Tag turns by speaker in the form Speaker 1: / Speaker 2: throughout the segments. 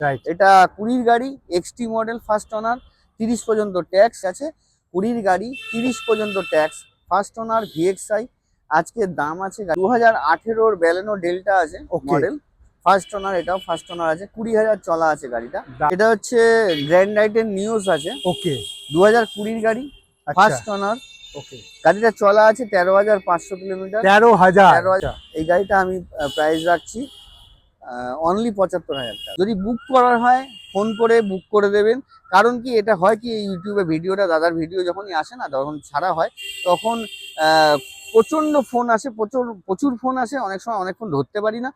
Speaker 1: Right.
Speaker 2: এটা 20 গাড়ি, XT model, first owner, 30 পর্যন্ত ট্যাক্স আছে। 20 গাড়ি, 30 পর্যন্ত ট্যাক্স, ফার্স্ট ওনার, ভিএক্সআই। আজকের দাম আছে 2018 ব্যালেনো ডেল্টা আছে
Speaker 1: ওকে।
Speaker 2: মডেল, ফার্স্ট ওনার, এটাও ফার্স্ট ওনার আছে, 20,000 চলা আছে গাড়িটা। এটা হচ্ছে গ্র্যান্ড নাইটের নিউজ আছে,
Speaker 1: ওকে।
Speaker 2: 2020 গাড়ি,
Speaker 1: আচ্ছা।
Speaker 2: First owner.
Speaker 1: ওকে।
Speaker 2: গাড়িটা চলা আছে 13,500 কিলোমিটার।
Speaker 1: 13,000।
Speaker 2: এই গাড়িটা আমি প্রাইস রাখছি অনলি 75,000 টাকা। যদি বুক করার হয় ফোন করে বুক করে দেবেন। কারণ কি, এটা হয় কি, ইউটিউবে ভিডিওটা, দাদার ভিডিও যখনই আসে না, তখন ছাড়া হয়, তখন প্রচন্ড ফোন আসে, প্রচুর প্রচুর ফোন আসে, অনেক সময় অনেকক্ষণ ধরতে পারি না।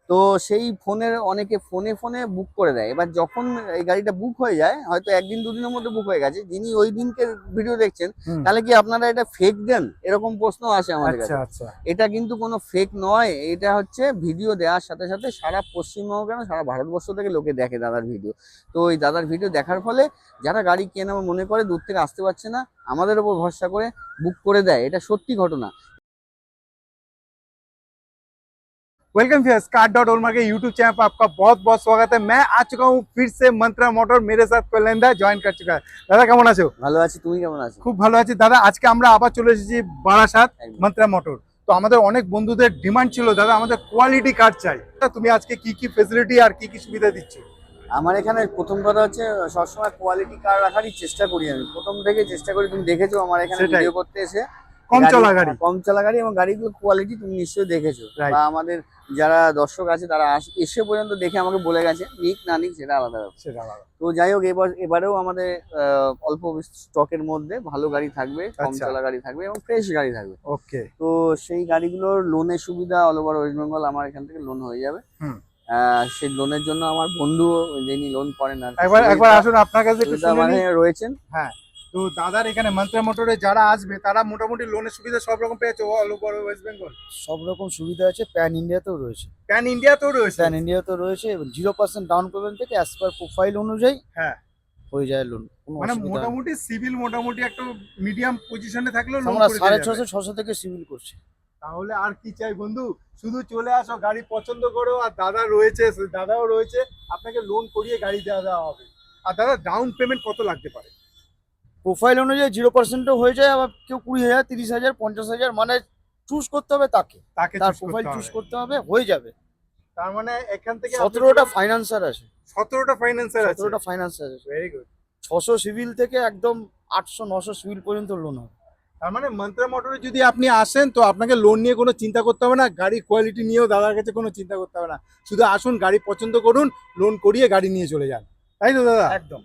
Speaker 2: তো সেই ফোনের অনেকে ফোনে ফোনে বুক করে দেয়। এবার যখন এই গাড়িটা বুক হয়ে যায়, হয়তো একদিন দুদিনের মধ্যে বুক হয়ে গেছে, যিনি ওই দিনকে ভিডিও দেখছেন, তাহলে কি আপনারা এটা ফেক দেন, এরকম প্রশ্ন আসে আমাদের
Speaker 1: আচ্ছা
Speaker 2: কাছে।
Speaker 1: আচ্ছা।
Speaker 2: এটা কিন্তু কোনো ফেক নয়, এটা হচ্ছে ভিডিও দেওয়ার সাথে সাথে সারা পশ্চিমবঙ্গ কেন সারা ভারতবর্ষ থেকে লোকে দেখে দাদার ভিডিও। তো ওই দাদার ভিডিও দেখার ফলে যারা গাড়ি কেনা মনে করে দূর থেকে আসতে পারছে না, আমাদের উপর ভরসা করে বুক করে দেয়, এটা সত্যি ঘটনা।
Speaker 1: वेलकम फ्रेंड्स, कार.ओलमार्क के यूट्यूब चैनल पर आपका बहुत बहुत स्वागत है। मैं आ चुका हूँ फिर से मंत्रा मोटर, मेरे साथ कल्याणदा ज्वाइन कर चुका है। दादा কেমন আছো?
Speaker 2: ভালো আছি, তুমি কেমন আছো?
Speaker 1: খুব ভালো আছি দাদা। আজকে আমরা আবার চলে এসেছি বারাসাত মন্ত্রা মোটর। তো আমাদের অনেক বন্ধুদের ডিমান্ড ছিল, দাদা আমাদের কোয়ালিটি কার চাই। তুমি আজকে কি কি ফেসিলিটি আর কি কি সুবিধা দিচ্ছ?
Speaker 2: আমার এখানে প্রথম কথা হচ্ছে সবসময় কোয়ালিটি কার রাখারই চেষ্টা করি, আমি প্রথম থেকে চেষ্টা করি। তুমি দেখেছো আমার এখানে
Speaker 1: সেটাই।
Speaker 2: ভিডিও করতে এসে
Speaker 1: কম চলা গাড়ি।
Speaker 2: কম চলা গাড়ি এবং গাড়িগুলো কোয়ালিটি তুমি নিশ্চয়ই দেখেছো,
Speaker 1: Right.
Speaker 2: বা আমাদের যারা দর্শক আছে তারা এসে পর্যন্ত দেখে আমাকে বলে গেছে, নিক না নিক সেটা আলাদা ব্যাপার।
Speaker 1: সেটা ভালো।
Speaker 2: তো যাই হোক, এবারেও আমাদের অল্প স্টকের মধ্যে ভালো গাড়ি থাকবে, কম
Speaker 1: আচ্ছা।
Speaker 2: চলা গাড়ি থাকবে এবং ফ্রেশ গাড়ি থাকবে।
Speaker 1: ওকে।
Speaker 2: তো সেই গাড়িগুলোর লোনের সুবিধা অল ওভার ওয়েস্ট বেঙ্গল আমার এখান থেকে লোন হয়ে যাবে। সেই লোনের জন্য আমার বন্ধু যিনি লোন করেন আর
Speaker 1: একবার আসুন, আপনার কাছে একটু শুনে
Speaker 2: মানে
Speaker 1: নিই।
Speaker 2: রয়েছেন।
Speaker 1: হ্যাঁ। তো দাদার এখানে মন্ত্রা মোটরে যারা আসবে তারা মোটামুটি লোনের সুবিধা সব রকম পেয়েছে অল ওভার ওয়েস্ট বেঙ্গল?
Speaker 3: সব রকম সুবিধা আছে, প্যান ইন্ডিয়াতেও রয়েছে।
Speaker 1: প্যান ইন্ডিয়াতেও রয়েছে?
Speaker 3: প্যান ইন্ডিয়াতেও রয়েছে এবং 0% ডাউন পেমেন্ট থেকে অ্যাজ পার প্রোফাইল অনুযায়ী
Speaker 1: হ্যাঁ
Speaker 3: হয়ে যায় লোন।
Speaker 1: মানে মোটামুটি সিভিল মোটামুটি একটা মিডিয়াম পজিশনে থাকলেও লোন
Speaker 3: আমরা
Speaker 1: করে দেওয়া যাবে।
Speaker 3: 650 থেকে সিভিল করছি।
Speaker 1: তাহলে আর কি চাই বন্ধু, শুধু চলে আসো, গাড়ি পছন্দ করো, আর দাদা রয়েছে, দাদাও রয়েছে, আপনাকে লোন করিয়ে গাড়ি দেওয়া হবে। আর দাদা ডাউন পেমেন্ট কত লাগতে পারে?
Speaker 3: প্রোফাইল অনুযায়ী 0%ও হয়ে যায়, আবার কেউ 20,000, 30,000, 50,000, মানে চুজ করতে হবে তাকে তার প্রোফাইল চুজ করতে হবে, হয়ে যাবে।
Speaker 1: তার মানে এখান থেকে
Speaker 3: 17টা ফাইন্যান্সার আছে।
Speaker 1: 17টা ফাইন্যান্সার আছে?
Speaker 3: 17টা ফাইন্যান্সার আছে।
Speaker 1: Very good.
Speaker 3: 600 সিভিল থেকে একদম 800-900 সিভিল পর্যন্ত লোন হবে।
Speaker 1: তার মানে মন্ত্রা মোটরে যদি আপনি আসেন তো আপনাকে লোন নিয়ে কোনো চিন্তা করতে হবে না, গাড়ির কোয়ালিটি নিয়েও দাদার কাছে কোনো চিন্তা করতে হবে না। শুধু আসুন, গাড়ি পছন্দ করুন, লোন করিয়ে গাড়ি নিয়ে চলে যান, তাই তো দাদা?
Speaker 3: একদম।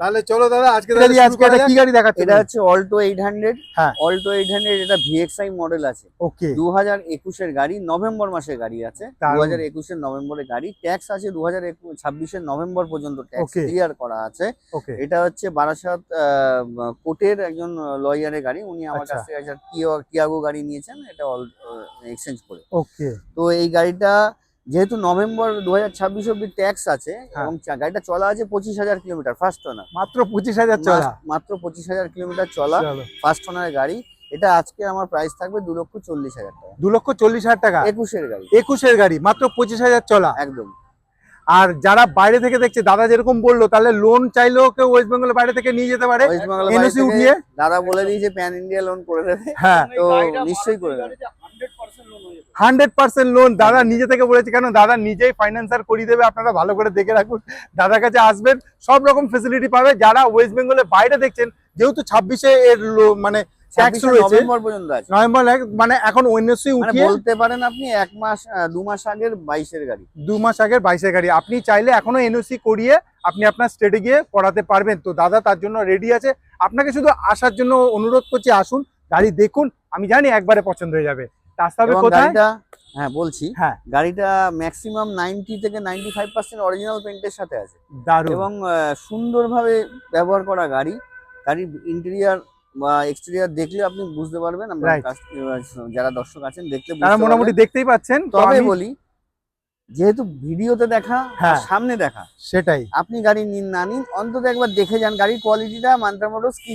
Speaker 1: তাহলে চলো দাদা, আজকে
Speaker 2: কি গাড়ি দেখাচ্ছেন? এটা হচ্ছে অল্টো 800।
Speaker 1: হ্যাঁ।
Speaker 2: অল্টো 800 এটা ভিএক্সআই মডেল আছে।
Speaker 1: ওকে।
Speaker 2: 2021 এর গাড়ি, নভেম্বর মাসের গাড়ি আছে।
Speaker 1: দারুণ।
Speaker 2: 2021 এর নভেম্বরের গাড়ি, ট্যাক্স আছে 2026 এর নভেম্বর পর্যন্ত ট্যাক্স
Speaker 1: Okay.
Speaker 2: ক্লিয়ার করা আছে।
Speaker 1: ওকে।
Speaker 2: এটা হচ্ছে বারাসাত কোর্টের একজন লয়ারের গাড়ি, উনি আমার কাছ
Speaker 1: আচ্ছা।
Speaker 2: থেকে একটা টিয়াগো গাড়ি নিয়েছেন, এটা এক্সচেঞ্জ করে।
Speaker 1: ওকে।
Speaker 2: তো এই গাড়িটা যেহেতু নভেম্বর 2026 অব্দি ট্যাক্স আছে এবং গাড়িটা চলা আছে 25,000 কিলোমিটার, ফার্স্ট ওনার।
Speaker 1: মাত্র 25,000 চলা?
Speaker 2: মাত্র 25,000 কিলোমিটার চলা, ফার্স্ট ওনারের গাড়ি। এটা আজকে আমার প্রাইস থাকবে 2,40,000 টাকা।
Speaker 1: 2,40,000 টাকা?
Speaker 2: 21 এর গাড়ি।
Speaker 1: 21 এর গাড়ি, মাত্র 25,000 চলা?
Speaker 2: একদম।
Speaker 1: আর যারা বাইরে থেকে দেখছে, দাদা যেরকম বললো, তাহলে লোন চাইলেও কেউ ওয়েস্ট বেঙ্গলের বাইরে থেকে নিয়ে যেতে পারে
Speaker 2: ওয়েস্ট বেঙ্গল
Speaker 1: এনওসি উঠিয়ে?
Speaker 2: দাদা বলে দিয়েছে প্যান ইন্ডিয়া লোন করে দেবে।
Speaker 1: হ্যাঁ।
Speaker 2: তো নিশ্চয়ই করে দেবে।
Speaker 1: 100% লোন দাদা নিজে থেকে বলেছে, কেন দাদা নিজেই ফাইন্যান্সার করিয়ে দেবে। আপনারা ভালো করে দেখে রাখুন, দাদার কাছে আসবেন, সব রকম ফেসিলিটি পাবে। যারা ওয়েস্ট বেঙ্গলের বাইরে দেখছেন, যেহেতু 26-এ এর মানে ট্যাক্স রয়েছে,
Speaker 2: নভেম্বর পর্যন্ত আছে।
Speaker 1: নভেম্বর মানে এখন এনওসি উঠিয়ে
Speaker 2: বলতে পারেন আপনি 2 মাস আগের 22 এর গাড়ি।
Speaker 1: 2 মাস আগের 22-এর গাড়ি আপনি চাইলে এখনো এনওসি করিয়ে আপনি আপনার স্টেটে গিয়ে করাতে পারবেন। তো দাদা তার জন্য রেডি আছে। আপনাকে শুধু আসার জন্য অনুরোধ করছি, আসুন, গাড়ি দেখুন, আমি জানি একবারে পছন্দ হয়ে যাবে। রাস্তা হবে কোথায়?
Speaker 2: হ্যাঁ বলছি,
Speaker 1: হ্যাঁ,
Speaker 2: গাড়িটা ম্যাক্সিমাম 90 থেকে 95% অরিজিনাল পেইন্টের সাথে আছে।
Speaker 1: দারুণ।
Speaker 2: এবং সুন্দরভাবে ব্যবহার করা গাড়ি। গাড়ির ইন্টেরিয়ার বা এক্সটেরিয়ার দেখলে আপনি বুঝতে পারবেন। আমরা যারা দর্শক আছেন দেখলে
Speaker 1: তারা মোটামুটি দেখতেই পাচ্ছেন।
Speaker 2: তবে বলি, যেহেতু ভিডিওতে দেখা, সামনে দেখা,
Speaker 1: সেটাই।
Speaker 2: আপনি গাড়ি নিন না নিন, অন্তত একবার দেখে যান গাড়ির কোয়ালিটিটা মন্ত্রা মোটরস কি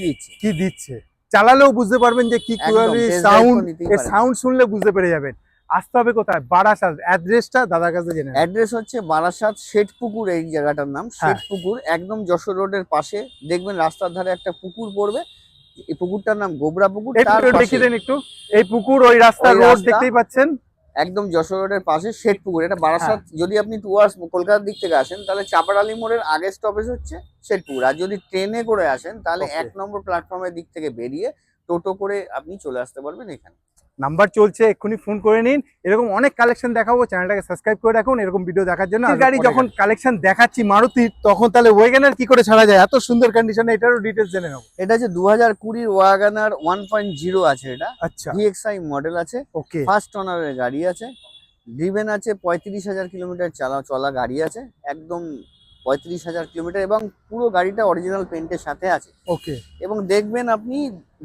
Speaker 2: দিচ্ছে।
Speaker 1: চালালেও বুঝতে পারবেন যে কি কোয়ালিটি সাউন্ড, এর সাউন্ড শুনলে বুঝতে পেরে যাবেন। আসতে হবে কোথায়? বারাসাত। অ্যাড্রেসটা দাদার কাছে জেনে নেব।
Speaker 2: অ্যাড্রেস হচ্ছে বারাসাত শেঠপুকুর, এই জায়গাটার নাম
Speaker 1: হ্যাঁ।
Speaker 2: শেঠপুকুর, একদম যশোর রোডের পাশে। দেখবেন রাস্তার ধারে একটা পুকুর পড়বে, এই পুকুরটার নাম গোবরা পুকুর।
Speaker 1: এই
Speaker 2: তার
Speaker 1: পুকুর
Speaker 2: পাশে
Speaker 1: দেখিয়ে দেন একটু। এই পুকুর, ওই রাস্তা,
Speaker 2: ওই
Speaker 1: রোড
Speaker 2: রাস্তা।
Speaker 1: দেখতেই পাচ্ছেন।
Speaker 2: একদম যশোর রোডের পাশে শেঠপুকুর। এটা বারাসাত, যদি আপনি টুয়ার্স কলকাতার দিক থেকে আসেন তাহলে চাপাডালি মোড়ের আগের স্টপেজ হচ্ছে শেঠপুকুর। আর যদি ট্রেনে করে আসেন তাহলে
Speaker 1: Okay.
Speaker 2: 1 নম্বর প্ল্যাটফর্মের দিক থেকে বেরিয়ে টোটো করে আপনি চলে আসতে পারবেন এখানে।
Speaker 1: নাম্বার চলছে, এক্ষুনি ফোন করে নিন। এরকম অনেক কালেকশন দেখাবো, চ্যানেলটাকে সাবস্ক্রাইব করে রাখুন এরকম ভিডিও দেখার জন্য। আর গাড়ি যখন কালেকশন দেখাচ্ছি মারুতির, তখন তাহলে ওয়েগনার কি করে ছাড়া যায় এত সুন্দর কন্ডিশনে? এটারও ডিটেলস জেনে নেবো।
Speaker 2: এটা হচ্ছে 2020 ওয়াগনার 1.0 আছে, এটা
Speaker 1: আচ্ছা,
Speaker 2: ভিএক্সআই মডেল আছে,
Speaker 1: ওকে।
Speaker 2: ফার্স্ট ওনারের গাড়ি আছে, ড্রিভেন আছে 35,000 কিলোমিটার চলা গাড়ি আছে, একদম 35,000 কিলোমিটার, এবং পুরো গাড়িটা অরিজিনাল পেন্টের সাথে আছে।
Speaker 1: ওকে,
Speaker 2: এবং দেখবেন আপনি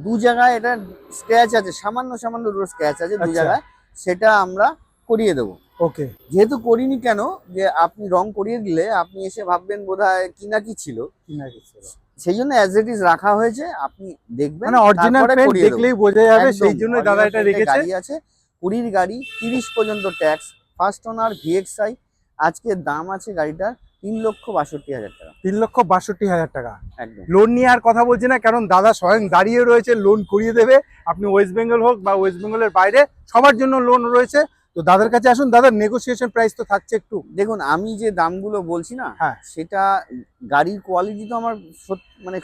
Speaker 2: দু জায়গায় এটা স্ক্র্যাচ আছে, সামান্য সামান্য স্ক্র্যাচ আছে দু
Speaker 1: আচ্ছা।
Speaker 2: জায়গায়, সেটা আমরা করিয়ে দেবো।
Speaker 1: ওকে,
Speaker 2: যেহেতু করিনি কেন, যে আপনি রং করিয়ে দিলে আপনি এসে ভাববেন বোধহয় কি না কি ছিল, সেই জন্য অ্যাজ ইট ইজ রাখা হয়েছে। আপনি দেখবেন,
Speaker 1: মানে অরিজিনাল
Speaker 2: তারপরে
Speaker 1: পেন্ট
Speaker 2: করিয়ে দেবো।
Speaker 1: দেখলেই বোঝা যাবে,
Speaker 2: একদম,
Speaker 1: সেই জন্যই দাদা
Speaker 2: original
Speaker 1: এটা
Speaker 2: paint এর
Speaker 1: রেখেছে।
Speaker 2: গাড়ি আছে, 20 গাড়ি, 30 পর্যন্ত ট্যাক্স, ফার্স্ট ওনার ভিএক্সআই। আজকে দাম আছে গাড়িটার 3,62,000 টাকা।
Speaker 1: 3,62,000 টাকা।
Speaker 2: একদম।
Speaker 1: লোন নিয়ে আর কথা বলছি না, কারণ দাদা স্বয়ং দাঁড়িয়ে রয়েছে, লোন করিয়ে দেবে। আপনি ওয়েস্ট বেঙ্গল হোক বা ওয়েস্ট বেঙ্গলের বাইরে, সবার জন্য লোন রয়েছে। তো দাদার কাছে আসুন। দাদার নেগোসিয়েশন প্রাইস তো থাকছে একটু।
Speaker 2: দেখুন, আমি যে দামগুলো বলছি না,
Speaker 1: হ্যাঁ।
Speaker 2: সেটা গাড়ির কোয়ালিটি তো আমার মানে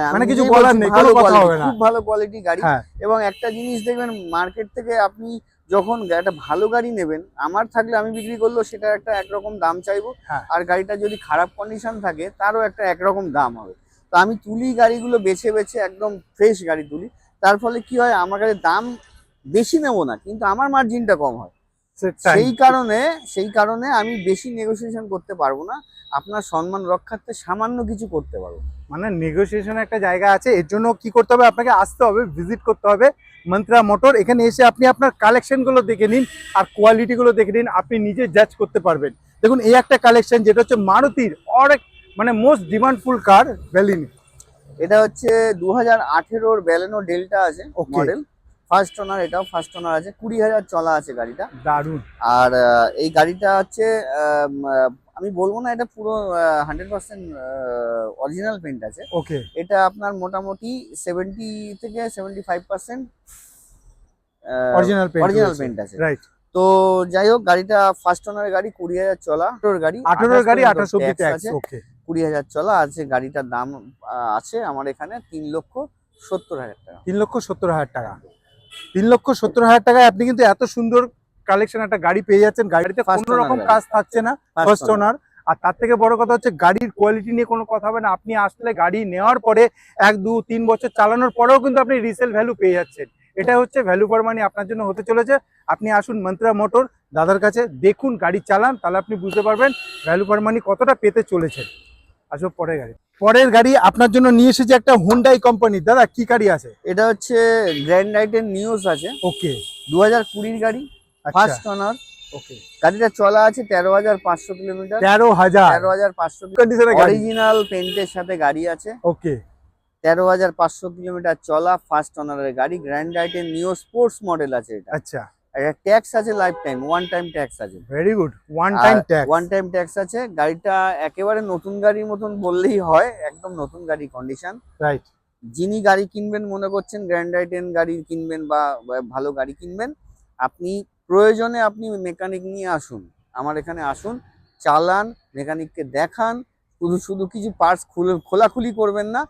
Speaker 2: আমি
Speaker 1: মানে কিছু
Speaker 2: নিজেই
Speaker 1: বলার
Speaker 2: বলছি,
Speaker 1: নেই,
Speaker 2: ভালো
Speaker 1: কোনো কথা
Speaker 2: quality,
Speaker 1: হবে না।
Speaker 2: খুব ভালো কোয়ালিটি গাড়ি।
Speaker 1: হ্যাঁ,
Speaker 2: এবং একটা জিনিস দেখবেন, মার্কেট থেকে আপনি যখন একটা ভালো গাড়ি নেবেন, আমার থাকলে আমি বিক্রি করলেও সেটা একটা একরকম দাম চাইবো,
Speaker 1: হ্যাঁ।
Speaker 2: আর গাড়িটা যদি খারাপ কন্ডিশন থাকে তারও একটা একরকম দাম হবে। তো আমি তুলি গাড়িগুলো বেছে বেছে, একদম ফ্রেশ গাড়ি তুলি। তার ফলে কি হয়, আমার কাছে দাম বেশি নেবো না, কিন্তু আমার মার্জিনটা কম হয়।
Speaker 1: সেটাই।
Speaker 2: সেই কারণে আমি বেশি নেগোসিয়েশন করতে পারবো না, আপনার সম্মান রক্ষার্থে সামান্য কিছু করতে পারবো।
Speaker 1: মানে নেগোসিয়েশন একটা জায়গা আছে, এর জন্য কি করতে হবে? আপনাকে আসতে হবে, ভিজিট করতে হবে মন্ত্রা মোটর। এখানে এসে আপনি আপনার কালেকশন গুলো দেখে নিন আর কোয়ালিটি গুলো দেখে নিন, আপনি নিজে জাজ করতে পারবেন। দেখুন, এই একটা কালেকশন যেটা হচ্ছে মারুতির অনেক মানে মোস্ট ডিমান্ডফুল কার, বেলিনি।
Speaker 2: এটা হচ্ছে 2018 ব্যালেনো ডেল্টা আছে
Speaker 1: Okay.
Speaker 2: মডেল, ফার্স্ট ওনার, এটাও ফার্স্ট ওনার আছে, 20,000 চলা আছে গাড়িটা।
Speaker 1: দারুন।
Speaker 2: আর এই গাড়িটা হচ্ছে আমি বলবো না এটা পুরো 100% অরিজিনাল পেন্ট আছে।
Speaker 1: ওকে,
Speaker 2: এটা আপনার মোটামুটি 70 থেকে 75%
Speaker 1: অরিজিনাল
Speaker 2: অরিজিনাল পেন্ট আছে।
Speaker 1: রাইট।
Speaker 2: তো যাই হোক, গাড়িটা ফার্স্ট ওনারের গাড়ি, 20,000 চলা, 18 গাড়ি,
Speaker 1: 18 গাড়ি, 28 অব্দি
Speaker 2: ট্যাক্স
Speaker 1: ট্যাক্স।
Speaker 2: আছে,
Speaker 1: ওকে,
Speaker 2: 20,000 চলা আছে। গাড়িটার দাম আছে আমার এখানে 3,70,000 টাকা।
Speaker 1: 3,70,000 টাকা। 3,70,000 টাকায় আপনি কিন্তু এত সুন্দর কালেকশন একটা গাড়ি পেয়ে যাচ্ছেন। গাড়িতে
Speaker 2: First
Speaker 1: কোনো রকম
Speaker 2: owner গাড়ি।
Speaker 1: কাজ থাকছে না,
Speaker 2: First
Speaker 1: ফার্স্ট
Speaker 2: owner।
Speaker 1: ওনার। আর তার থেকে বড় কথা হচ্ছে গাড়ির কোয়ালিটি নিয়ে কোনো কথা হবে না। আপনি আসলে গাড়ি নেওয়ার পরে 1, 2, 3 বছর চালানোর পরেও কিন্তু আপনি রিসেল ভ্যালু পেয়ে যাচ্ছেন। এটা হচ্ছে ভ্যালু ফর মানি আপনার জন্য হতে চলেছে। আপনি আসুন মন্ত্রা মোটর দাদার কাছে, দেখুন, গাড়ি চালান, তাহলে আপনি বুঝতে পারবেন ভ্যালু ফর মানি কতটা পেতে চলেছেন। আসো পরের গাড়ি আপনার জন্য নিয়ে এসেছে একটা হুন্ডাই কোম্পানি। দাদা কি গাড়ি আছে?
Speaker 2: এটা হচ্ছে গ্র্যান্ড রাইটের নিউজ আছে,
Speaker 1: ওকে,
Speaker 2: 2020 গাড়ি, ফার্স্ট ওনার।
Speaker 1: ওকে,
Speaker 2: গাড়িটা চলা আছে 13,500 কিলোমিটার,
Speaker 1: 13,000
Speaker 2: 13,500
Speaker 1: কন্ডিশনের গাড়ি।
Speaker 2: অরিজিনাল পেন্টের সাথে গাড়ি আছে,
Speaker 1: ওকে,
Speaker 2: 13,500 কিলোমিটার চলা, ফার্স্ট ওনারের গাড়ি, গ্র্যান্ড রাইটের নিউ স্পোর্টস মডেল আছে এটা।
Speaker 1: আচ্ছা,
Speaker 2: এটা ট্যাক্স আছে life time, one time tax আছে,
Speaker 1: very good. One time tax.
Speaker 2: One time tax আছে। গাড়িটা একেবারে নতুন গাড়ির মতন বললেই হয়, একদম নতুন গাড়ি কন্ডিশন।
Speaker 1: রাইট।
Speaker 2: যিনি গাড়ি কিনবেন, মনে করছেন গ্র্যান্ড রাইটেন গাড়ি কিনবেন বা ভালো গাড়ি কিনবেন, আপনি প্রয়োজনে আপনি মেকানিক নিয়ে আসুন, আমার এখানে আসুন, চালান, মেকানিককে দেখান। শুধু কিছু পার্টস খোলাখুলি করবেন না,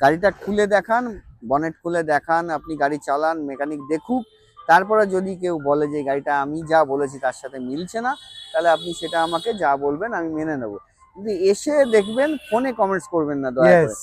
Speaker 2: গাড়িটা খুলে দেখান, বনেট খুলে দেখান, আপনি গাড়ি চালান, মেকানিক দেখুক। তারপরে যদি কেউ বলে যে গাড়িটা আমি যা বলেছি তার সাথে মিলছে না, তাহলে আপনি সেটা আমাকে যা বলবেন আমি মেনে নেব। কিন্তু এসে দেখবেন, ফোনে কমেন্টস করবেন না দয়া করে।
Speaker 1: ইয়েস।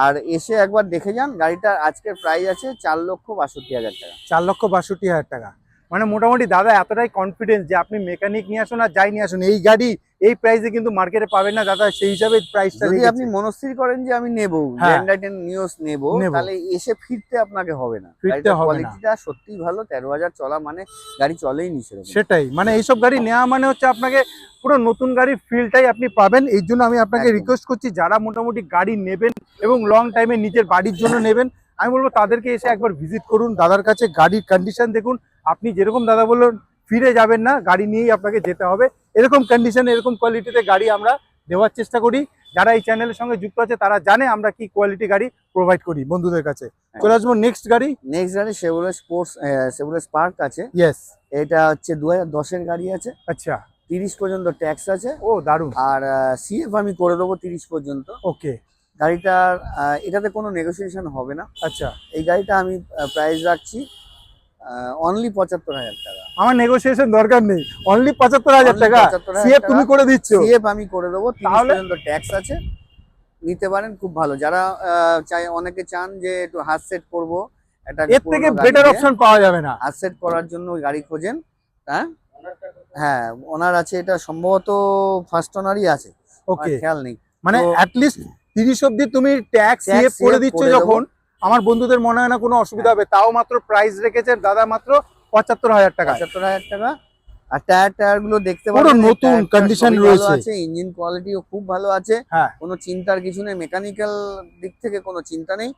Speaker 2: আর এসে একবার দেখে যান। গাড়িটার আজকের প্রাইস আছে 4,62,000 টাকা।
Speaker 1: 4,62,000 টাকা। মানে মোটামুটি দাদা এতটাই কনফিডেন্স যে আপনি মেকানিক নিয়ে আসুন আর যাই নিয়ে আসুন, এই গাড়ি এই প্রাইসে কিন্তু মার্কেটে পাবেন না দাদা, সেই হিসাবে প্রাইসটা
Speaker 2: যদি
Speaker 1: রেখেছে।
Speaker 2: আপনি মনস্থির করেন যে আমি নেব
Speaker 1: হ্যাঁ।
Speaker 2: গ্র্যান্ড রাইটেন নিউজ নেব,
Speaker 1: নেবো।
Speaker 2: তাহলে এসে ফিরতে আপনাকে হবে না।
Speaker 1: ফিরতে
Speaker 2: গাড়িটার
Speaker 1: হবে না।
Speaker 2: কোয়ালিটিটা সত্যিই ভালো, 13,000 চলা মানে গাড়ি চলেই নি সেরকম।
Speaker 1: সেটাই, মানে এইসব গাড়ি নেওয়া মানে হচ্ছে আপনাকে পুরো নতুন গাড়ির ফিলটাই আপনি পাবেন। এই জন্য আমি আপনাকে
Speaker 2: একদম।
Speaker 1: রিকোয়েস্ট করছি, যারা মোটামুটি গাড়ি নেবেন এবং লং টাইমে নিজের বাড়ির জন্য নেবেন, আমি বলবো তাদেরকে এসে একবার ভিজিট করুন দাদার কাছে, গাড়ির কন্ডিশন দেখুন। আপনি যেরকম দাদা বললেন ফিরে যাবেন না, গাড়ি নিয়েই আপনাকে যেতে হবে। এরকম কন্ডিশনে এরকম কোয়ালিটিতে গাড়ি আমরা দেওয়ার চেষ্টা করি। যারা এই চ্যানেলের সঙ্গে যুক্ত আছে তারা জানে আমরা কি কোয়ালিটি গাড়ি প্রোভাইড করি বন্ধুদের কাছে। চলে আসবো নেক্সট গাড়ি।
Speaker 2: নেক্সট গাড়ি শেভরলে স্পোর্টস, শেভরলে স্পার্ক আছে।
Speaker 1: ইয়েস,
Speaker 2: এটা হচ্ছে 2010-এর গাড়ি আছে।
Speaker 1: আচ্ছা,
Speaker 2: 30 পর্যন্ত ট্যাক্স আছে।
Speaker 1: ও দারুণ।
Speaker 2: আর সিএফ আমি করে দেবো 30 পর্যন্ত।
Speaker 1: ওকে,
Speaker 2: গাড়িটার এটাতে কোনো নেগোসিয়েশন হবে না।
Speaker 1: আচ্ছা,
Speaker 2: এই গাড়িটা আমি প্রাইস রাখছি অনলি 75,000 টাকা।
Speaker 1: আমার নেগোসিয়েশন দরকার নেই, অনলি 75,000 টাকা।
Speaker 2: 75,000
Speaker 1: সিএফ তুমি করে দিচ্ছ?
Speaker 2: সিএফ আমি করে দেবো, 30
Speaker 1: তাহলে?
Speaker 2: পর্যন্ত ট্যাক্স আছে, নিতে পারেন, খুব ভালো। যারা চাই, অনেকে চান যে একটু হাত সেট করবো, একটা
Speaker 1: এর থেকে বেটার অপশন পাওয়া যাবে না।
Speaker 2: হাত সেট করার জন্য ওই গাড়ি খোঁজেন। হ্যাঁ হ্যাঁ, ওনার আছে, এটা সম্ভবত ফার্স্ট ওনারই আছে,
Speaker 1: ওকে,
Speaker 2: খেয়াল নেই।
Speaker 1: মানে
Speaker 2: তো-
Speaker 1: অ্যাট লিস্ট 30 অবধি তুমি ট্যাক্স
Speaker 2: Tax
Speaker 1: সিএফ করে
Speaker 2: CF
Speaker 1: দিচ্ছ
Speaker 2: করে দেবো।
Speaker 1: যখন, আমার বন্ধুদের মনে হয় না কোনো অসুবিধা হবে। তাও মাত্র প্রাইস রেখেছেন দাদা মাত্র 75,000 টাকা।
Speaker 2: 75,000 টাকা। আর টায়ার গুলো দেখতে
Speaker 1: পুরো
Speaker 2: পারেন,
Speaker 1: নতুন
Speaker 2: টায়ারটা
Speaker 1: condition
Speaker 2: সবই ভালো
Speaker 1: রয়েছে।
Speaker 2: আছে, ইঞ্জিন কোয়ালিটিও খুব ভালো আছে।
Speaker 1: হ্যাঁ,
Speaker 2: কোনো চিন্তার কিছু নেই, মেকানিক্যাল দিক থেকে কোনো চিন্তা নেই।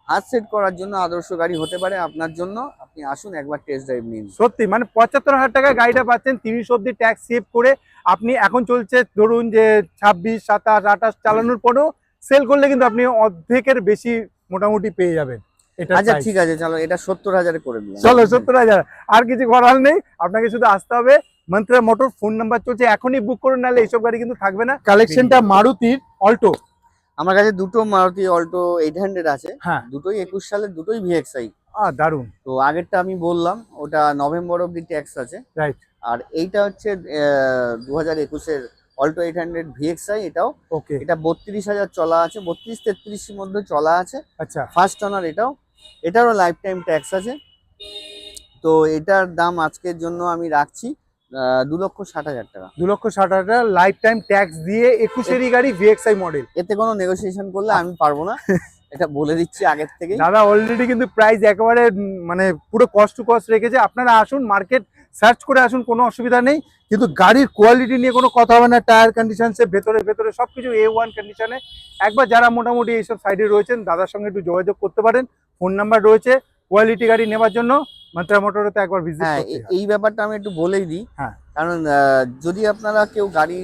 Speaker 2: হাত সেট করার জন্য আদর্শ গাড়ি হতে পারে আপনার জন্য। আপনি আসুন, একবার টেস্ট ড্রাইভ নিন।
Speaker 1: সত্যি মানে 75,000 টাকায় গাড়িটা পাচ্ছেন 30 অবধি ট্যাক্স সেভ করে। আপনি এখন চলছে ধরুন যে 26, 27, 28 চালানোর পরেও সেল করলে কিন্তু আপনি অর্ধেকের বেশি মোটামুটি পেয়ে যাবেন। এটা
Speaker 2: আচ্ছা ঠিক আছে, চলো এটা 70,000 করে দিন।
Speaker 1: চলো 70,000, আর কিছু করার নেই, আপনাকে শুধু আসতে হবে। মন্ত্রা মোটর, ফোন নাম্বার চলছে, এখনই বুক করুন, নাহলে এইসব গাড়ি কিন্তু থাকবে না। কালেকশনটা মারুতির অল্টো।
Speaker 2: আমার কাছে দুটো মারুতি অল্টো 800 আছে,
Speaker 1: হ্যাঁ,
Speaker 2: দুটোই 21 সালের, দুটোই ভিএক্সআই।
Speaker 1: দারুন।
Speaker 2: তো আগেরটা আমি বললাম, ওটা নভেম্বর অব্দি ট্যাক্স আছে।
Speaker 1: রাইট।
Speaker 2: আর এইটা হচ্ছে 2021-এর অল্টো 800 ভিএক্সআই। এটাও
Speaker 1: ওকে,
Speaker 2: এটা 32,000 চলা আছে, 32-33 এর মধ্যে চলা আছে।
Speaker 1: আচ্ছা,
Speaker 2: ফার্স্ট ওনার এটাও, এটারও লাইফ টাইম ট্যাক্স আছে। তো এটার দাম আজকের জন্য আমি রাখছি 2,60,000 টাকা।
Speaker 1: 2,60,000 টাকা লাইফ টাইম ট্যাক্স দিয়ে 21-এরই গাড়ি ভিএক্সআই মডেল।
Speaker 2: এতে কোনো নেগোসিয়েশন করলে আমি পারবো না, এটা বলে দিচ্ছি আগের থেকেই।
Speaker 1: দাদা অলরেডি কিন্তু প্রাইস একেবারে মানে পুরো কস্ট টু কস্ট রেখেছে। আপনারা আসুন, মার্কেট সার্চ করে আসুন, কোনো অসুবিধা নেই। কিন্তু গাড়ির কোয়ালিটি নিয়ে কোনো কথা হবে না। টায়ার কন্ডিশন সে ভেতরে সবকিছু A1 কন্ডিশনে। একবার যারা মোটামুটি এইসব সাইডে রয়েছেন দাদার সঙ্গে একটু যোগাযোগ করতে পারেন, ফোন নাম্বার রয়েছে। কোয়ালিটি গাড়ি নেওয়ার জন্য মন্ত্রা মোটরতে একবার ভিজিট
Speaker 2: হ্যাঁ,
Speaker 1: করতে হবে।
Speaker 2: এই ব্যাপারটা আমি একটু বলেই দিই।
Speaker 1: হ্যাঁ।
Speaker 2: কারণ যদি আপনারা কেউ গাড়ি,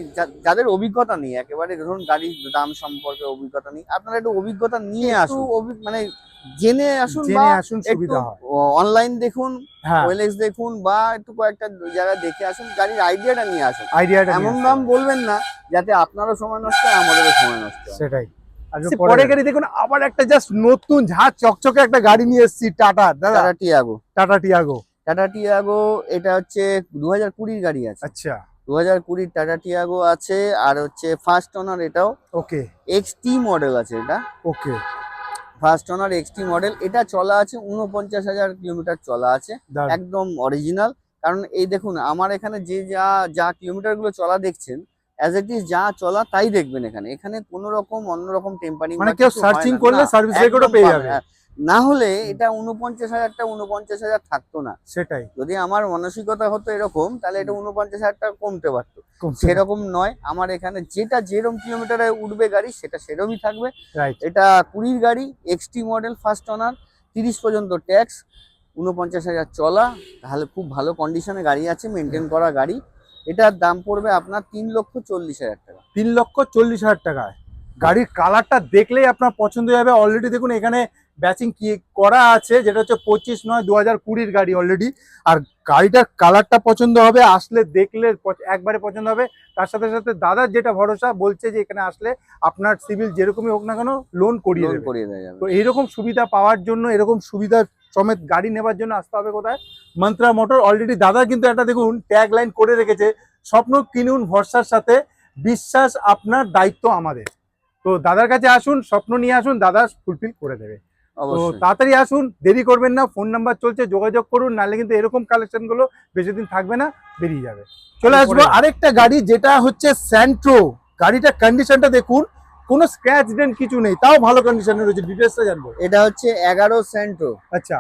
Speaker 2: যাদের অভিজ্ঞতা নেই, একেবারে ধরুন গাড়ির দাম সম্পর্কে অভিজ্ঞতা নেই, আপনারা একটু অভিজ্ঞতা নিয়ে আসুন, মানে জেনে আসুন, বা
Speaker 1: জেনে আসুন,
Speaker 2: একটু
Speaker 1: সুবিধা হয়।
Speaker 2: অনলাইন দেখুন,
Speaker 1: হ্যাঁ,
Speaker 2: ওয়েলএক্স দেখুন, বা একটু কয়েকটা জায়গায় দেখে আসুন, গাড়ির আইডিয়াটা নিয়ে আসুন।
Speaker 1: আইডিয়াটা
Speaker 2: এমন দাম বলবেন না যাতে আপনারও সময় নষ্ট হয়, আমাদেরও সময় নষ্ট হয়।
Speaker 1: সেটাই। পরে গাড়ি দেখুন, আবার একটা জাস্ট নতুন ঝাঁ চকচকে একটা গাড়ি নিয়ে এসেছি, টাটা। দাদা
Speaker 2: tata Tiago.
Speaker 1: Tata Tiago.
Speaker 2: Tata Tiago এটা হচ্ছে 2020 গাড়ি আছে।
Speaker 1: আচ্ছা,
Speaker 2: 2020 টাটা টিয়াগো আছে। আর হচ্ছে ফার্স্ট ওনার এটাও,
Speaker 1: ওকে
Speaker 2: এক্সটি মডেল আছে এটা।
Speaker 1: ওকে,
Speaker 2: ফার্স্ট ওনার এক্সটি মডেল, এটা চলা আছে 49,000 কিলোমিটার চলা আছে,
Speaker 1: দারুণ।
Speaker 2: একদম অরিজিনাল। কারণ এই দেখুন, আমার এখানে যে যা কিলোমিটার গুলো চলা দেখছেন, অ্যাজ ইট ইজ যা চলা তাই দেখবেন এখানে। এখানে কোনো রকম অন্যরকম টেম্পারিং,
Speaker 1: মানে কেউ সার্চিং করলে সার্ভিস রেকর্ডও পেয়ে যাবে।
Speaker 2: না হলে এটা 49,000টা 49,000 থাকতো না।
Speaker 1: সেটাই,
Speaker 2: যদি আমার মানসিকতা হতো এরকম, তাহলে এটা 49,000 টাকা কমতে পারতো।
Speaker 1: কমছে না।
Speaker 2: সেরকম নয়, আমার এখানে যেটা যেরকম কিলোমিটারে উঠবে গাড়ি সেটা সেরকমই থাকবে।
Speaker 1: রাইট।
Speaker 2: এটা 20 গাড়ি, এক্সটি মডেল, ফার্স্ট ওনার, 30 পর্যন্ত ট্যাক্স, 49,000 চলা, তাহলে খুব ভালো কন্ডিশনে গাড়ি আছে, মেনটেন করা গাড়ি। এটার দাম পড়বে আপনার 3,40,000 টাকা।
Speaker 1: 3,40,000 টাকায় গাড়ির কালারটা দেখলেই আপনার পছন্দ হয়ে যাবে। অলরেডি দেখুন এখানে ব্যাচিং কি করা আছে, যেটা হচ্ছে 25/9/2020 গাড়ি অলরেডি। আর গাড়িটার কালারটা পছন্দ হবে, আসলে দেখলে একবারে পছন্দ হবে। তার সাথে সাথে দাদার যেটা ভরসা বলছে যে এখানে আসলে আপনার সিভিল যেরকমই হোক না কেন লোন করিয়ে
Speaker 2: লোন
Speaker 1: দেবে।
Speaker 2: করিয়ে দেওয়া যাবে।
Speaker 1: তো এইরকম সুবিধা পাওয়ার জন্য, এরকম সুবিধা সমেত গাড়ি নেবার জন্য আসতে হবে কোথায়? মন্ত্রা মোটর। অলরেডি দাদা কিন্তু একটা দেখুন ট্যাগ লাইন করে রেখেছে, স্বপ্ন কিনুন ভরসার সাথে, বিশ্বাস আপনার, দায়িত্ব আমাদের। তো দাদার কাছে আসুন, স্বপ্ন নিয়ে আসুন, দাদা ফুলফিল করে দেবে। তো
Speaker 2: অবশ্যই।
Speaker 1: তাড়াতাড়ি আসুন, দেরি করবেন না। ফোন নাম্বার চলছে, যোগাযোগ করুন, নাহলে কিন্তু এরকম কালেকশন গুলো বেশি দিন থাকবে না, বেরিয়ে যাবে। চলে আসবো আরেকটা গাড়ি, যেটা হচ্ছে স্যান্ট্রো। গাড়িটার কন্ডিশনটা দেখুন, কোনো স্ক্র্যাচ ডেন্ট কিছু নেই, তাও ভালো কন্ডিশনে রয়েছে। ডিটেলসটা জানবো।
Speaker 2: এটা হচ্ছে 11 সেন্ট্রো।
Speaker 1: আচ্ছা,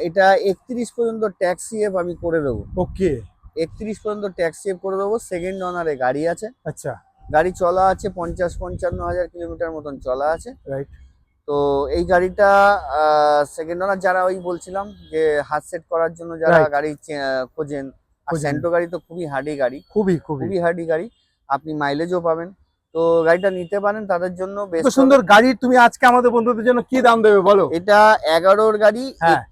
Speaker 2: এটা 31 পর্যন্ত ট্যাক্স সিএফ আমি করে দেবো।
Speaker 1: ওকে,
Speaker 2: 31 পর্যন্ত ট্যাক্স সেভ করে দেবো। সেকেন্ড ওনারে গাড়ি আছে।
Speaker 1: আচ্ছা,
Speaker 2: গাড়ি চলা আছে 50-55,000 কিলোমিটার মতন চলা আছে।
Speaker 1: রাইট।
Speaker 2: তো এই গাড়িটা সেকেন্ড ওনার, যারা ওই বলছিলাম যে হাত সেট করার জন্য যারা
Speaker 1: Right.
Speaker 2: গাড়ি খোঁজেন, আর
Speaker 1: খোঁজেন।
Speaker 2: সেন্ট্রো গাড়ি তো খুবই হার্ডি গাড়ি,
Speaker 1: খুবই
Speaker 2: খুবই হার্ডি গাড়ি, আপনি মাইলেজও পাবেন। তো গাড়িটা নিতে পারেন, তাদের জন্য
Speaker 1: এত
Speaker 2: বেস্ট।
Speaker 1: সুন্দর গাড়ি তুমি আজকে আমাদের বন্ধুদের জন্য কি দাম দেবে বলো?
Speaker 2: এটা 11-র গাড়ি,
Speaker 1: হ্যাঁ।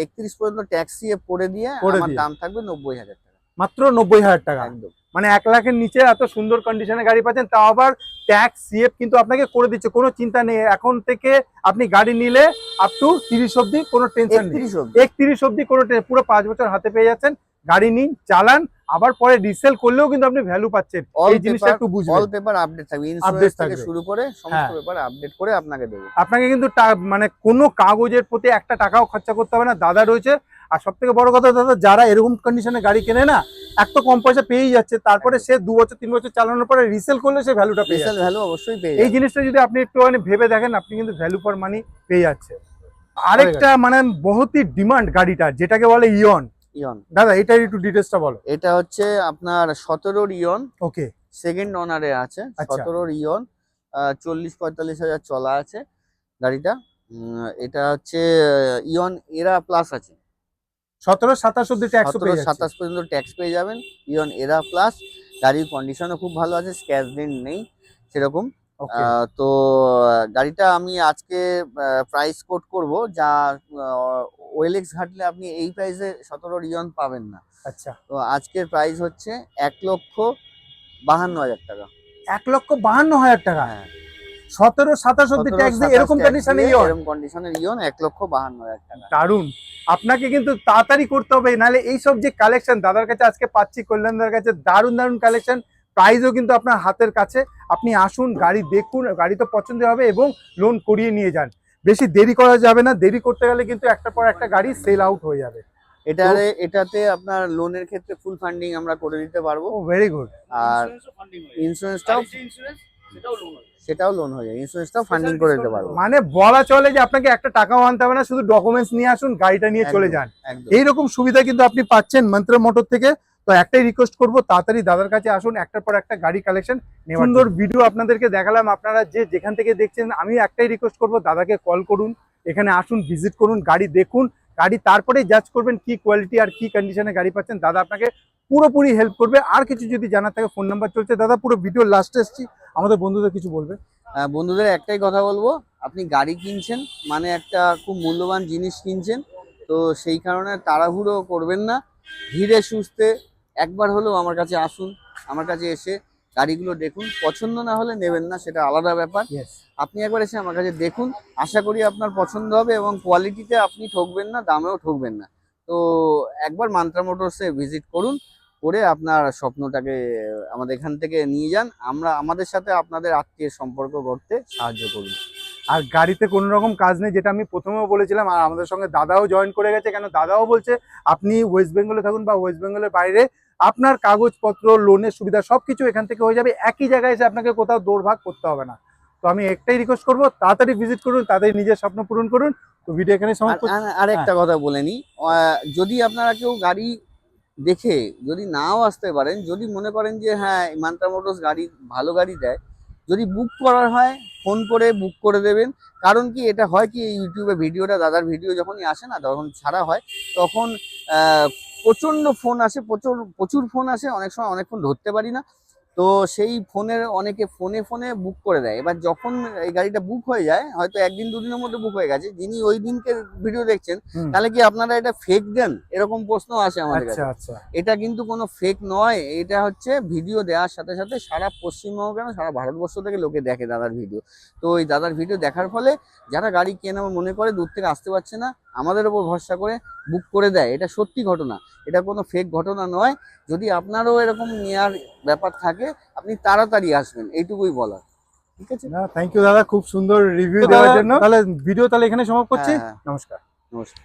Speaker 2: 31 পর্যন্ত ট্যাক্সি করে দিয়ে আমার দাম থাকবে 90,000 টাকা,
Speaker 1: মাত্র 90,000 টাকা।
Speaker 2: একদম।
Speaker 1: মানে 1 লাখের নিচে এত সুন্দর কন্ডিশনে গাড়ি পাচ্ছেন, তাও আবার ট্যাক্স সিএফ কিন্তু আপনাকে করে দিচ্ছে, কোনো চিন্তা নেই। এখন থেকে আপনি গাড়ি নিলে আপ টু 30 অব্দি কোনো টেনশন নেই,
Speaker 2: 31 অবধি।
Speaker 1: 31 অব্দি কোনো পুরো 5 বছর হাতে পেয়ে যাচ্ছেন। গাড়ি নিন, চালান, আবার পরে রিসেল করলেও কিন্তু আপনি ভ্যালু পাচ্ছেন। এই জিনিসটা একটু বুঝবেন।
Speaker 2: অল পেপার আপডেট থাকবে, ইন্স্যুরেন্স থেকে
Speaker 1: থাকবে।
Speaker 2: শুরু করে সমস্ত
Speaker 1: হ্যাঁ।
Speaker 2: পেপার আপডেট করে আপনাকে দেবে।
Speaker 1: আপনাকে কিন্তু মানে কোনো কাগজের প্রতি একটা টাকাও খরচা করতে হবে না, দাদা রয়েছে। আর সব থেকে বড় কথা দাদা, যারা এরকম কন্ডিশনে গাড়ি কেনে না, এক তো কম পয়সা পেয়েই যাচ্ছে, তারপরে সে 2 বছর 3 বছর চালানোর পরে রিসেল করলে সে ভ্যালুটা পেয়ে
Speaker 2: রিসেল
Speaker 1: যাচ্ছে।
Speaker 2: ভ্যালু অবশ্যই পেয়ে
Speaker 1: এই
Speaker 2: যাবে।
Speaker 1: জিনিসটা যদি আপনি একটুখানি ভেবে দেখেন, আপনি কিন্তু ভ্যালু ফর মানি পেয়ে যাচ্ছে। আরেকটা মানে বহুতই ডিমান্ড গাড়িটা, যেটাকে বলে ইয়ন।
Speaker 2: ইয়ন,
Speaker 1: দাদা এটার একটু ডিটেলসটা বলো।
Speaker 2: এটা হচ্ছে আপনার 17-র ইয়ন,
Speaker 1: ওকে,
Speaker 2: সেকেন্ড অনারে আছে।
Speaker 1: আচ্ছা।
Speaker 2: 17-র ইয়ন, 40-45 হাজার চলা আছে গাড়িটা। এটা হচ্ছে ইয়ন এরা প্লাস আছে,
Speaker 1: 17-27 অব্দি ট্যাক্স পেয়ে যাচ্ছে।
Speaker 2: 17-27 পর্যন্ত ট্যাক্স পেয়ে যাবেন। ইয়ন এরা প্লাস, গাড়ির কন্ডিশনও খুব ভালো আছে, স্ক্র্যাচ ডেন্ট নেই সেরকম।
Speaker 1: ওকে,
Speaker 2: তো গাড়িটা আমি আজকে প্রাইস কোট করব, যা ওয়েলেক্স ঘাটলে আপনি এই প্রাইসে 17-র ইয়ন পাবেন না।
Speaker 1: আচ্ছা।
Speaker 2: তো আজকের প্রাইস হচ্ছে 1,52,000 টাকা।
Speaker 1: 1,52,000 টাকা।
Speaker 2: হ্যাঁ,
Speaker 1: 17-27 অব্দি ট্যাক্স দিয়ে এরকম কন্ডিশনে ইয়ন।
Speaker 2: এরকম কন্ডিশনের ইয়ন 1,52,000 টাকা।
Speaker 1: দারুন। আপনাকে কিন্তু তাড়াতাড়ি করতে হবে, নাহলে এইসব যে কালেকশন দাদার কাছে আজকে পাচ্ছি, কল্যাণদার কাছে দারুন দারুন কালেকশন, প্রাইসও কিন্তু আপনার হাতের কাছে। আপনি আসুন, গাড়ি দেখুন, গাড়ি তো পছন্দ হবে এবং লোন করিয়ে নিয়ে যান। বেশি দেরি করা যাবে না, দেরি করতে গেলে কিন্তু একটা পর একটা গাড়ি সেল আউট হয়ে যাবে।
Speaker 2: এটাতে আপনার লোনের ক্ষেত্রে ফুল ফান্ডিং আমরা করে দিতে পারবো।
Speaker 1: ও ভেরি গুড।
Speaker 2: আর ইন্স্যুরেন্সটাও, সেটাও লোন হয়ে যায়, ইন্স্যুরেন্সটাও ফান্ডিং করে দিতে পারবো।
Speaker 1: মানে বলা চলে যে আপনাকে একটা টাকাও আনতে হবে না, শুধু ডকুমেন্টস নিয়ে আসুন, গাড়িটা নিয়ে চলে যান।
Speaker 2: একদম।
Speaker 1: এইরকম সুবিধা কিন্তু আপনি পাচ্ছেন মন্ত্র মোটর থেকে। তো একটাই রিকোয়েস্ট করবো, তাড়াতাড়ি দাদার কাছে আসুন, একটার পর একটা গাড়ি কালেকশন। সুন্দর ভিডিও আপনাদেরকে দেখালাম, আপনারা যে যেখান থেকে দেখছেন, আমি একটাই রিকোয়েস্ট করবো, দাদাকে কল করুন, এখানে আসুন, ভিজিট করুন, গাড়ি দেখুন, গাড়ি তারপরে জাজ করবেন কি কোয়ালিটি আর কি কন্ডিশনে গাড়ি পাচ্ছেন। দাদা আপনাকে পুরোপুরি হেল্প করবে। আর কিছু যদি জানার থাকে, ফোন নাম্বার চলছে। দাদা পুরো ভিডিও লাস্টে এসেছি, আমাদের বন্ধুদের কিছু বলবে?
Speaker 2: বন্ধুদের একটাই কথা বলবো, আপনি গাড়ি কিনছেন মানে একটা খুব মূল্যবান জিনিস কিনছেন, তো সেই কারণে তাড়াহুড়ো করবেন না, ধীরে সুস্থে একবার হলেও আমার কাছে আসুন, আমার কাছে এসে গাড়িগুলো দেখুন, পছন্দ না হলে নেবেন না, সেটা আলাদা ব্যাপার। আপনি একবার এসে আমার কাছে দেখুন, আশা করি আপনার পছন্দ হবে এবং কোয়ালিটিতে আপনি ঠকবেন না, দামেও ঠকবেন না। তো একবার মান্ত্রা মোটরসে ভিজিট করুন, করে আপনার স্বপ্নটাকে আমাদের এখান থেকে নিয়ে যান, আমরা আমাদের সাথে আপনাদের আত্মীয় সম্পর্ক করতে সাহায্য করুন।
Speaker 1: আর গাড়িতে কোনো রকম কাজ নেই, যেটা আমি প্রথমেও বলেছিলাম। আর আমাদের সঙ্গে দাদাও জয়েন করে গেছে, কেন দাদাও বলছে আপনি ওয়েস্ট বেঙ্গলে থাকুন বা ওয়েস্ট বেঙ্গলের বাইরে, আপনার কাগজপত্র, লোনের সুবিধা সবকিছু এখান থেকে হয়ে যাবে। একই জায়গায় এসে আপনাকে কোথাও দৌড়ভাগ করতে হবে না। তো আমি একটাই রিকোয়েস্ট করবো, তাড়াতাড়ি ভিজিট করুন, তাড়াতাড়ি নিজের স্বপ্ন পূরণ করুন। তো ভিডিও এখানে সমাপ্ত।
Speaker 2: আর একটা কথা বলে নি, যদি আপনারা কেউ গাড়ি দেখে যদি নাও আসতে পারেন, যদি মনে করেন যে হ্যাঁ মান্ত্রা মোটরস গাড়ি ভালো গাড়ি দেয়, যদি বুক করার হয় ফোন করে বুক করে দেবেন। কারণ কি এটা হয় কি, ইউটিউবে ভিডিওটা দাদার ভিডিও যখনই আসে না, তখন ছাড়া হয়, তখন প্রচন্ড ফোন আসে, প্রচুর ফোন আসে, অনেক সময় অনেকক্ষণ ধরতে পারি না। তো সেই ফোনের অনেকে ফোনে বুক করে দেয়। এবার যখন এই গাড়িটা বুক হয়ে যায়, হয়তো একদিন দুদিনের মধ্যে বুক হয়ে গেছে, যিনি ওই দিনকে ভিডিও দেখছেন, তাহলে কি আপনারা এটা ফেক দেন, এরকম প্রশ্ন আসে আমাদের কাছে। এটা কিন্তু কোনো ফেক নয়, এটা হচ্ছে ভিডিও দেওয়ার সাথে সাথে সারা পশ্চিমবঙ্গ কেন সারা ভারতবর্ষ থেকে লোকে দেখে দাদার ভিডিও। তো ওই দাদার ভিডিও দেখার ফলে যারা গাড়ি কেনা মনে করে দূর থেকে আসতে পারছে না, আমাদের ওপর ভরসা করে বুক করে দেয়। এটা সত্যি ঘটনা, এটা কোনো ফেক ঘটনা নয়। যদি আপনারও এরকম নেওয়ার ব্যাপার থাকে, আপনি তাড়াতাড়ি আসবেন, এইটুকুই বলার। ঠিক আছে,
Speaker 1: থ্যাংক ইউ দাদা, খুব সুন্দর রিভিউ দেওয়ার জন্য। তাহলে ভিডিও তাহলে এখানে সমাপ্ত করছি।
Speaker 2: হ্যাঁ,
Speaker 1: নমস্কার।
Speaker 2: নমস্কার।